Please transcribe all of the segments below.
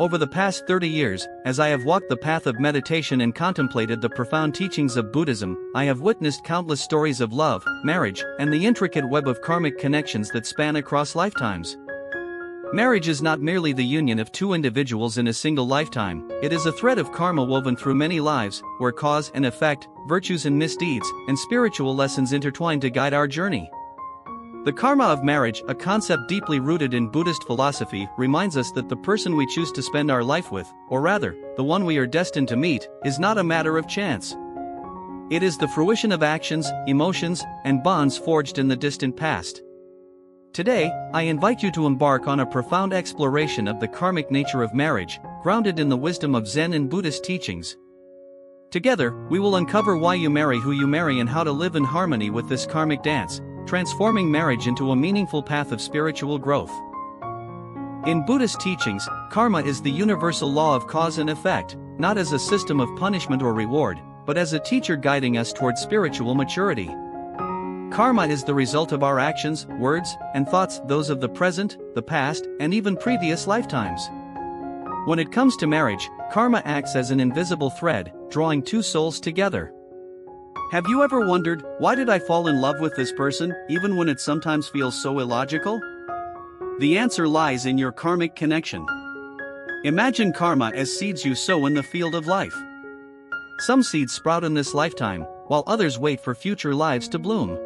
Over the past 30 years, as I have walked the path of meditation and contemplated the profound teachings of Buddhism, I have witnessed countless stories of love, marriage, and the intricate web of karmic connections that span across lifetimes. Marriage is not merely the union of two individuals in a single lifetime, it is a thread of karma woven through many lives, where cause and effect, virtues and misdeeds, and spiritual lessons intertwine to guide our journey. The karma of marriage, a concept deeply rooted in Buddhist philosophy, reminds us that the person we choose to spend our life with, or rather, the one we are destined to meet, is not a matter of chance. It is the fruition of actions, emotions, and bonds forged in the distant past. Today, I invite you to embark on a profound exploration of the karmic nature of marriage, grounded in the wisdom of Zen and Buddhist teachings. Together, we will uncover why you marry who you marry and how to live in harmony with this karmic dance, transforming marriage into a meaningful path of spiritual growth. In Buddhist teachings, karma is the universal law of cause and effect, not as a system of punishment or reward, but as a teacher guiding us toward spiritual maturity. Karma is the result of our actions, words, and thoughts, those of the present, the past, and even previous lifetimes. When it comes to marriage, karma acts as an invisible thread, drawing two souls together. Have you ever wondered, why did I fall in love with this person, even when it sometimes feels so illogical? The answer lies in your karmic connection. Imagine karma as seeds you sow in the field of life. Some seeds sprout in this lifetime, while others wait for future lives to bloom.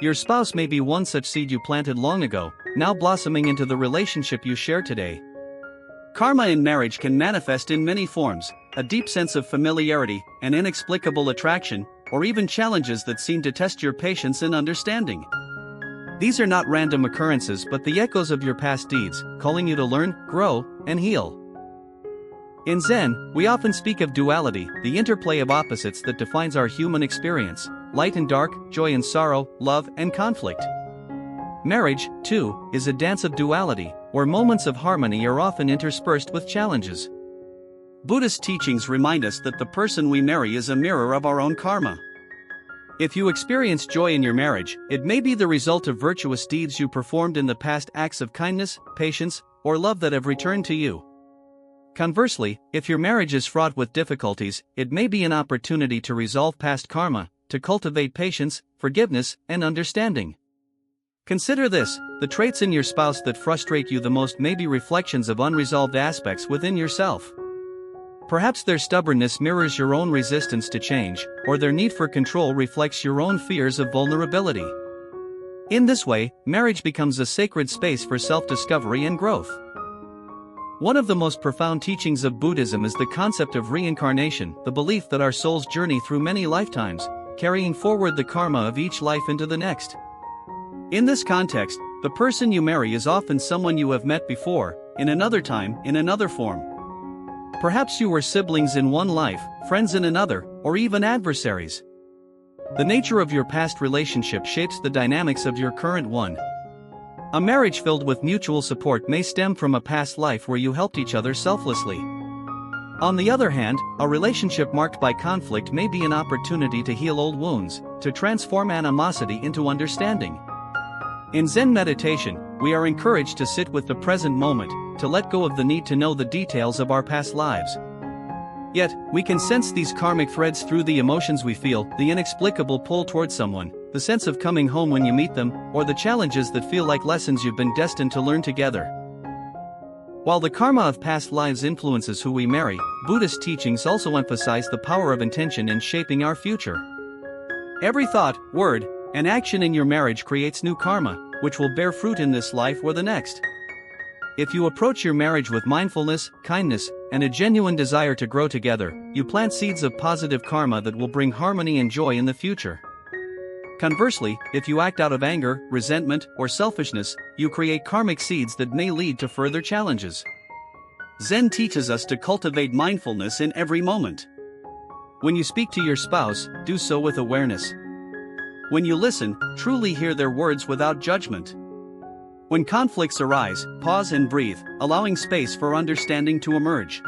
Your spouse may be one such seed you planted long ago, now blossoming into the relationship you share today. Karma in marriage can manifest in many forms: a deep sense of familiarity, an inexplicable attraction, or even challenges that seem to test your patience and understanding. These are not random occurrences but the echoes of your past deeds, calling you to learn, grow, and heal. In Zen, we often speak of duality, the interplay of opposites that defines our human experience: light and dark, joy and sorrow, love and conflict. Marriage, too, is a dance of duality, where moments of harmony are often interspersed with challenges. Buddhist teachings remind us that the person we marry is a mirror of our own karma. If you experience joy in your marriage, it may be the result of virtuous deeds you performed in the past, acts of kindness, patience, or love that have returned to you. Conversely, if your marriage is fraught with difficulties, it may be an opportunity to resolve past karma, to cultivate patience, forgiveness, and understanding. Consider this: the traits in your spouse that frustrate you the most may be reflections of unresolved aspects within yourself. Perhaps their stubbornness mirrors your own resistance to change, or their need for control reflects your own fears of vulnerability. In this way, marriage becomes a sacred space for self-discovery and growth. One of the most profound teachings of Buddhism is the concept of reincarnation, the belief that our souls journey through many lifetimes, carrying forward the karma of each life into the next. In this context, the person you marry is often someone you have met before, in another time, in another form. Perhaps you were siblings in one life, friends in another, or even adversaries. The nature of your past relationship shapes the dynamics of your current one. A marriage filled with mutual support may stem from a past life where you helped each other selflessly. On the other hand, a relationship marked by conflict may be an opportunity to heal old wounds, to transform animosity into understanding. In Zen meditation, we are encouraged to sit with the present moment, to let go of the need to know the details of our past lives. Yet, we can sense these karmic threads through the emotions we feel, the inexplicable pull toward someone, the sense of coming home when you meet them, or the challenges that feel like lessons you've been destined to learn together. While the karma of past lives influences who we marry, Buddhist teachings also emphasize the power of intention in shaping our future. Every thought, word, and action in your marriage creates new karma, which will bear fruit in this life or the next. If you approach your marriage with mindfulness, kindness, and a genuine desire to grow together, you plant seeds of positive karma that will bring harmony and joy in the future. Conversely, if you act out of anger, resentment, or selfishness, you create karmic seeds that may lead to further challenges. Zen teaches us to cultivate mindfulness in every moment. When you speak to your spouse, do so with awareness. When you listen, truly hear their words without judgment. When conflicts arise, pause and breathe, allowing space for understanding to emerge.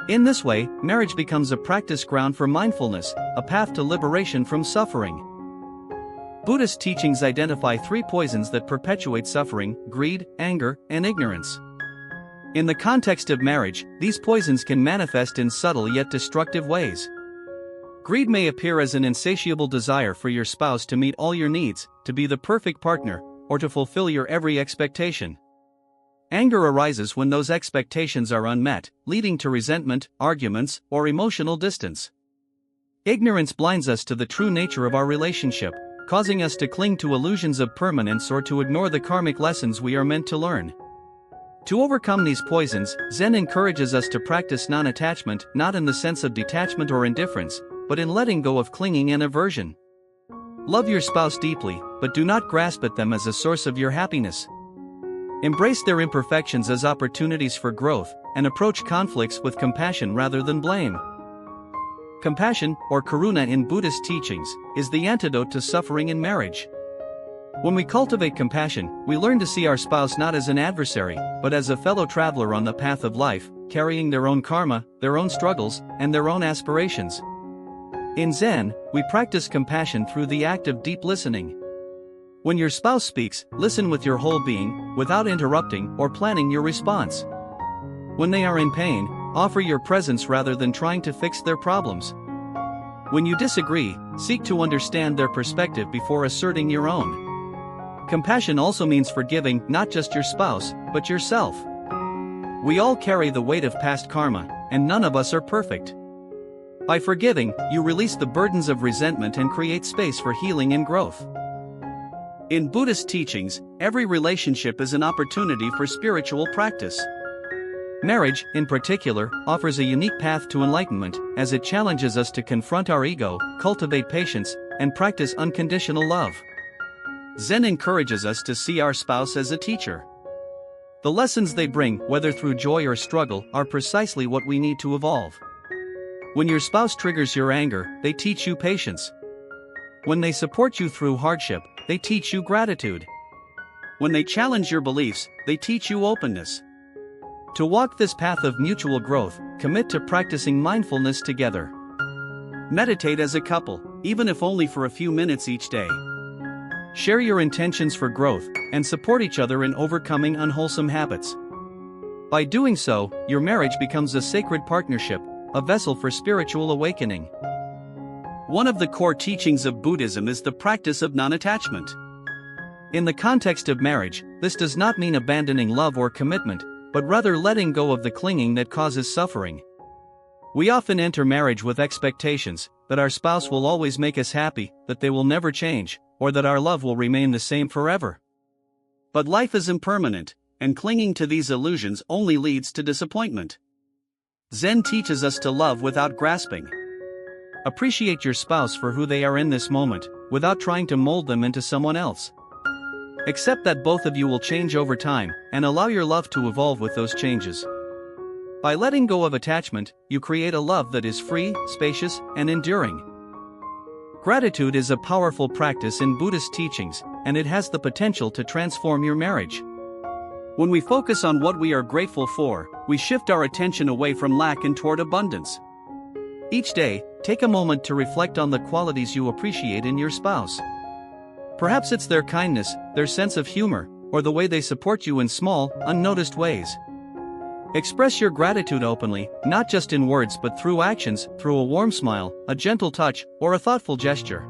In this way, marriage becomes a practice ground for mindfulness, a path to liberation from suffering. Buddhist teachings identify three poisons that perpetuate suffering: greed, anger, and ignorance. In the context of marriage, these poisons can manifest in subtle yet destructive ways. Greed may appear as an insatiable desire for your spouse to meet all your needs, to be the perfect partner, or to fulfill your every expectation. Anger arises when those expectations are unmet, leading to resentment, arguments, or emotional distance. Ignorance blinds us to the true nature of our relationship, causing us to cling to illusions of permanence or to ignore the karmic lessons we are meant to learn. To overcome these poisons, Zen encourages us to practice non-attachment, not in the sense of detachment or indifference, but in letting go of clinging and aversion. Love your spouse deeply, but do not grasp at them as a source of your happiness. Embrace their imperfections as opportunities for growth, and approach conflicts with compassion rather than blame. Compassion, or karuna in Buddhist teachings, is the antidote to suffering in marriage. When we cultivate compassion, we learn to see our spouse not as an adversary, but as a fellow traveler on the path of life, carrying their own karma, their own struggles, and their own aspirations. In Zen, we practice compassion through the act of deep listening. When your spouse speaks, listen with your whole being, without interrupting or planning your response. When they are in pain, offer your presence rather than trying to fix their problems. When you disagree, seek to understand their perspective before asserting your own. Compassion also means forgiving not just your spouse, but yourself. We all carry the weight of past karma, and none of us are perfect. By forgiving, you release the burdens of resentment and create space for healing and growth. In Buddhist teachings, every relationship is an opportunity for spiritual practice. Marriage, in particular, offers a unique path to enlightenment, as it challenges us to confront our ego, cultivate patience, and practice unconditional love. Zen encourages us to see our spouse as a teacher. The lessons they bring, whether through joy or struggle, are precisely what we need to evolve. When your spouse triggers your anger, they teach you patience. When they support you through hardship, they teach you gratitude. When they challenge your beliefs, they teach you openness. To walk this path of mutual growth, commit to practicing mindfulness together. Meditate as a couple, even if only for a few minutes each day. Share your intentions for growth, and support each other in overcoming unwholesome habits. By doing so, your marriage becomes a sacred partnership, a vessel for spiritual awakening. One of the core teachings of Buddhism is the practice of non-attachment. In the context of marriage, this does not mean abandoning love or commitment, but rather letting go of the clinging that causes suffering. We often enter marriage with expectations that our spouse will always make us happy, that they will never change, or that our love will remain the same forever. But life is impermanent, and clinging to these illusions only leads to disappointment. Zen teaches us to love without grasping. Appreciate your spouse for who they are in this moment, without trying to mold them into someone else. Accept that both of you will change over time, and allow your love to evolve with those changes. By letting go of attachment, you create a love that is free, spacious, and enduring. Gratitude is a powerful practice in Buddhist teachings, and it has the potential to transform your marriage. When we focus on what we are grateful for, we shift our attention away from lack and toward abundance. Each day, take a moment to reflect on the qualities you appreciate in your spouse. Perhaps it's their kindness, their sense of humor, or the way they support you in small, unnoticed ways. Express your gratitude openly, not just in words but through actions, through a warm smile, a gentle touch, or a thoughtful gesture.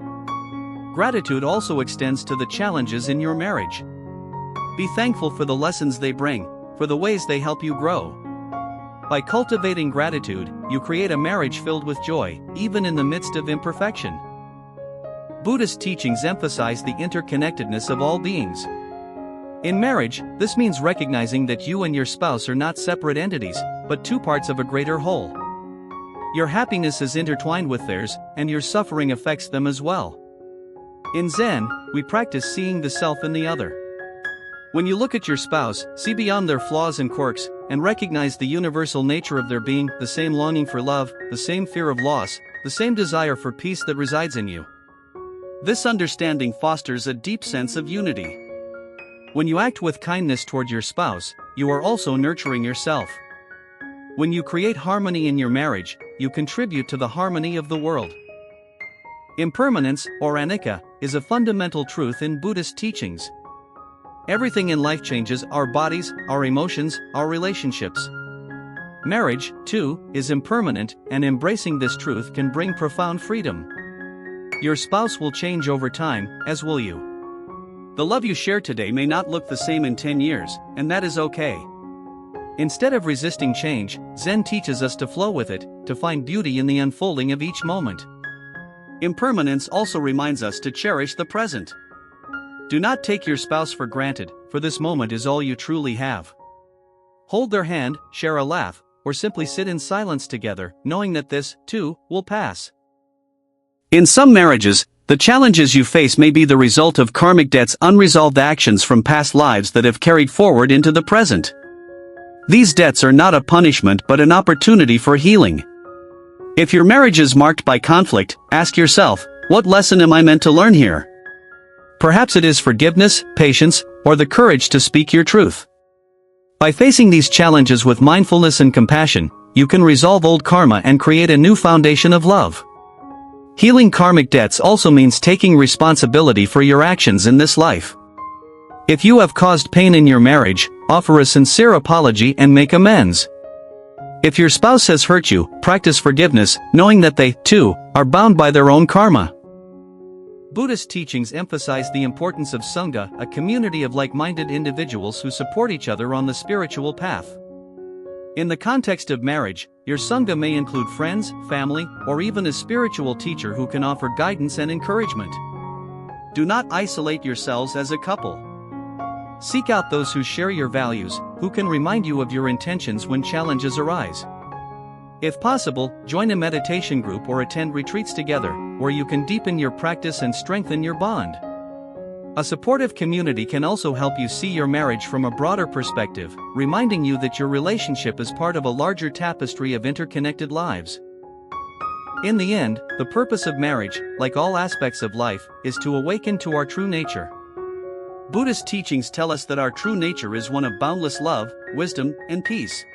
Gratitude also extends to the challenges in your marriage. Be thankful for the lessons they bring, for the ways they help you grow. By cultivating gratitude, you create a marriage filled with joy, even in the midst of imperfection. Buddhist teachings emphasize the interconnectedness of all beings. In marriage, this means recognizing that you and your spouse are not separate entities, but two parts of a greater whole. Your happiness is intertwined with theirs, and your suffering affects them as well. In Zen, we practice seeing the self in the other. When you look at your spouse, see beyond their flaws and quirks, and recognize the universal nature of their being, the same longing for love, the same fear of loss, the same desire for peace that resides in you. This understanding fosters a deep sense of unity. When you act with kindness toward your spouse, you are also nurturing yourself. When you create harmony in your marriage, you contribute to the harmony of the world. Impermanence, or anicca, is a fundamental truth in Buddhist teachings. Everything in life changes: our bodies, our emotions, our relationships. Marriage, too, is impermanent, and embracing this truth can bring profound freedom. Your spouse will change over time, as will you. The love you share today may not look the same in 10 years, and that is okay. Instead of resisting change, Zen teaches us to flow with it, to find beauty in the unfolding of each moment. Impermanence also reminds us to cherish the present. Do not take your spouse for granted, for this moment is all you truly have. Hold their hand, share a laugh, or simply sit in silence together, knowing that this, too, will pass. In some marriages, the challenges you face may be the result of karmic debts, unresolved actions from past lives that have carried forward into the present. These debts are not a punishment but an opportunity for healing. If your marriage is marked by conflict, ask yourself, what lesson am I meant to learn here? Perhaps it is forgiveness, patience, or the courage to speak your truth. By facing these challenges with mindfulness and compassion, you can resolve old karma and create a new foundation of love. Healing karmic debts also means taking responsibility for your actions in this life. If you have caused pain in your marriage, offer a sincere apology and make amends. If your spouse has hurt you, practice forgiveness, knowing that they, too, are bound by their own karma. Buddhist teachings emphasize the importance of Sangha, a community of like-minded individuals who support each other on the spiritual path. In the context of marriage, your Sangha may include friends, family, or even a spiritual teacher who can offer guidance and encouragement. Do not isolate yourselves as a couple. Seek out those who share your values, who can remind you of your intentions when challenges arise. If possible, join a meditation group or attend retreats together, where you can deepen your practice and strengthen your bond. A supportive community can also help you see your marriage from a broader perspective, reminding you that your relationship is part of a larger tapestry of interconnected lives. In the end, the purpose of marriage, like all aspects of life, is to awaken to our true nature. Buddhist teachings tell us that our true nature is one of boundless love, wisdom, and peace.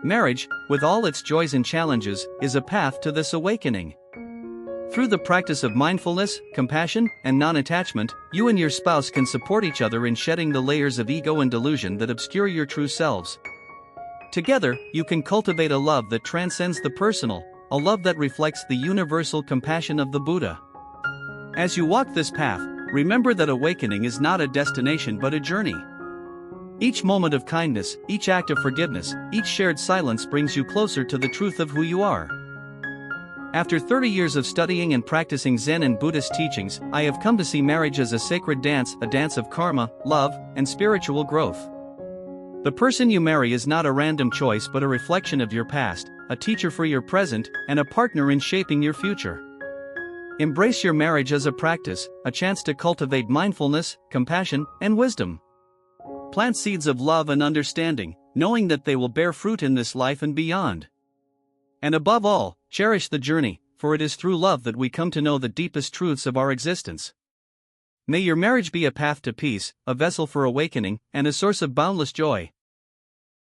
Marriage, with all its joys and challenges, is a path to this awakening. Through the practice of mindfulness, compassion, and non-attachment, you and your spouse can support each other in shedding the layers of ego and delusion that obscure your true selves. Together, you can cultivate a love that transcends the personal, a love that reflects the universal compassion of the Buddha. As you walk this path, remember that awakening is not a destination but a journey. Each moment of kindness, each act of forgiveness, each shared silence brings you closer to the truth of who you are. After 30 years of studying and practicing Zen and Buddhist teachings, I have come to see marriage as a sacred dance, a dance of karma, love, and spiritual growth. The person you marry is not a random choice but a reflection of your past, a teacher for your present, and a partner in shaping your future. Embrace your marriage as a practice, a chance to cultivate mindfulness, compassion, and wisdom. Plant seeds of love and understanding, knowing that they will bear fruit in this life and beyond. And above all, cherish the journey, for it is through love that we come to know the deepest truths of our existence. May your marriage be a path to peace, a vessel for awakening, and a source of boundless joy.